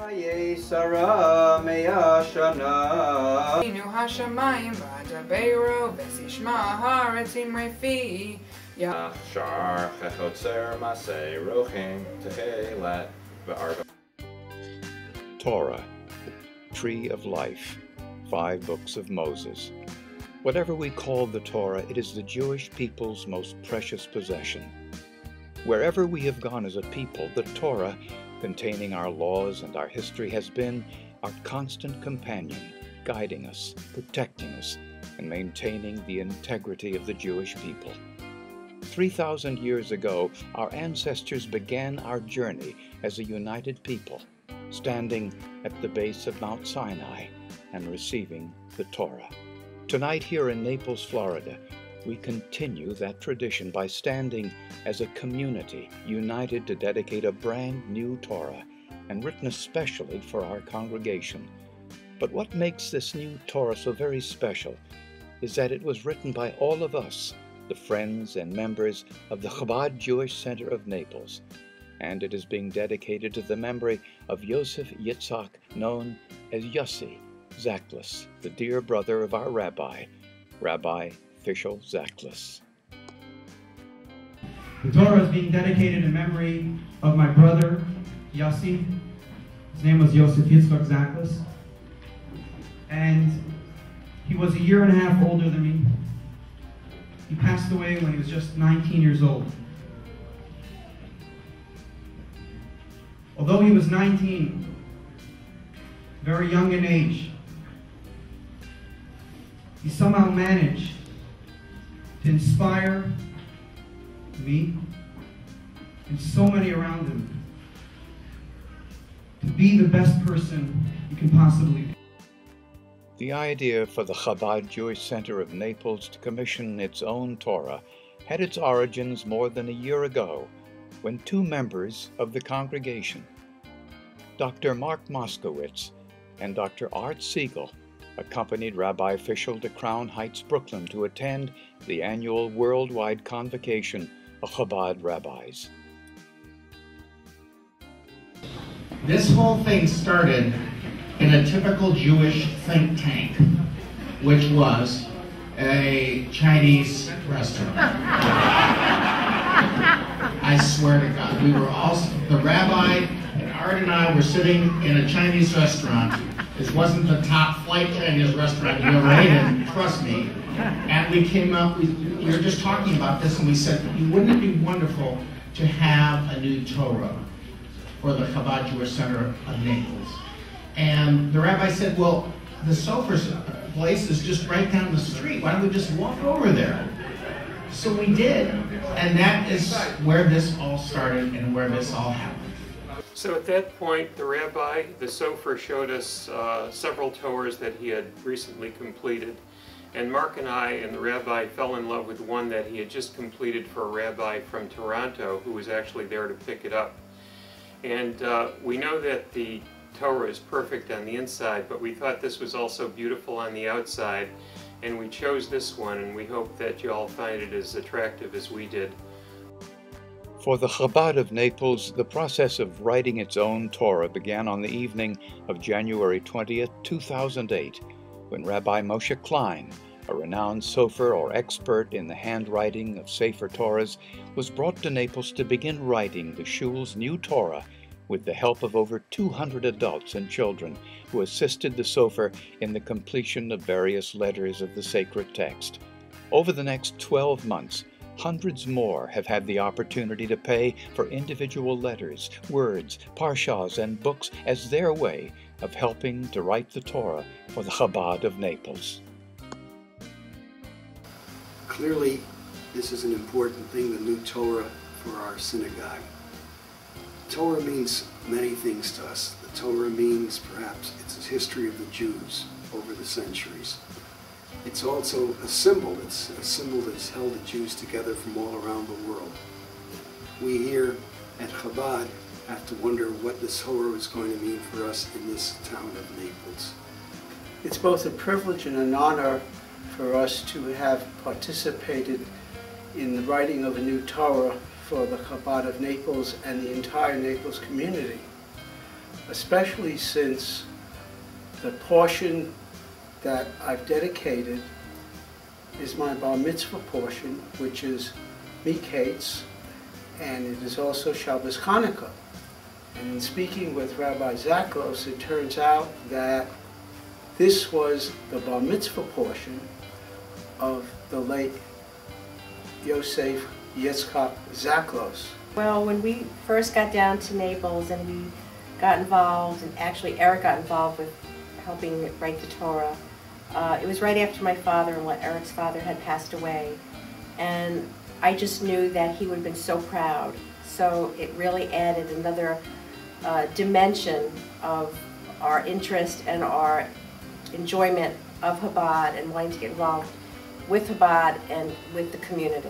Sarah Mea Shana. Inu hashamayim v'adabeiro v'sishma haaretz imrefi. Shar chechotzer masei rochin tehelet v'arba. Torah, the Tree of Life, 5 books of Moses. Whatever we call the Torah, it is the Jewish people's most precious possession. Wherever we have gone as a people, the Torah, containing our laws and our history, has been our constant companion, guiding us, protecting us, and maintaining the integrity of the Jewish people. 3,000 years ago, our ancestors began our journey as a united people, standing at the base of Mount Sinai and receiving the Torah. Tonight here in Naples, Florida, we continue that tradition by standing as a community united to dedicate a brand new Torah and written especially for our congregation. But what makes this new Torah so very special is that it was written by all of us, the friends and members of the Chabad Jewish Center of Naples, and it is being dedicated to the memory of Yosef Yitzhak, known as Yossi Zachlis, the dear brother of our rabbi, Rabbi Fishel Zachlis. The Torah is being dedicated in memory of my brother, Yossi. His name was Yosef Yitzhak Zachlis. And he was a year and a half older than me. He passed away when he was just 19 years old. Although he was 19, very young in age, he somehow managed to inspire me and so many around him to be the best person you can possibly be. The idea for the Chabad Jewish Center of Naples to commission its own Torah had its origins more than a year ago, when 2 members of the congregation, Dr. Mark Moskowitz and Dr. Art Siegel, accompanied Rabbi Fishel to Crown Heights, Brooklyn, to attend the annual worldwide convocation of Chabad rabbis. This whole thing started in a typical Jewish think tank, which was a Chinese restaurant. I swear to God, we were all, the rabbi and Art and I were sitting in a Chinese restaurant. This wasn't the top flight Chinese restaurant you ever ate in, trust me. And we came up, we were just talking about this, and we said, wouldn't it be wonderful to have a new Torah for the Chabad Jewish Center of Naples? And the rabbi said, well, the Sofer place is just right down the street. Why don't we just walk over there? So we did, and that is where this all started and where this all happened. So at that point, the rabbi, the Sofer, showed us several Torahs that he had recently completed. And Mark and I and the rabbi fell in love with one that he had just completed for a rabbi from Toronto who was actually there to pick it up. And we know that the Torah is perfect on the inside, but we thought this was also beautiful on the outside, and we chose this one, and we hope that you all find it as attractive as we did. For the Chabad of Naples, the process of writing its own Torah began on the evening of January 20th, 2008, when Rabbi Moshe Klein, a renowned sofer or expert in the handwriting of Sefer Torahs, was brought to Naples to begin writing the shul's new Torah with the help of over 200 adults and children who assisted the sofer in the completion of various letters of the sacred text. Over the next 12 months, hundreds more have had the opportunity to pay for individual letters, words, parshas, and books as their way of helping to write the Torah for the Chabad of Naples. Clearly, this is an important thing, the new Torah for our synagogue. Torah means many things to us. The Torah means, perhaps, it's a history of the Jews over the centuries. It's also a symbol. It's a symbol that's held the Jews together from all around the world. We here at Chabad have to wonder what this Torah is going to mean for us in this town of Naples. It's both a privilege and an honor for us to have participated in the writing of a new Torah for the Chabad of Naples and the entire Naples community. especially since the portion that I've dedicated is my bar mitzvah portion, which is Miketz, and it is also Shabbos Hanukkah. And in speaking with Rabbi Zaklos, it turns out that this was the bar mitzvah portion of the late Yosef Yitzchak Zaklos. Well, when we first got down to Naples and we got involved, and actually Eric got involved with helping write the Torah, it was right after my father-in-law, Eric's father, had passed away. And I just knew that he would have been so proud. So it really added another dimension of our interest and our enjoyment of Chabad and wanting to get involved with Chabad and with the community.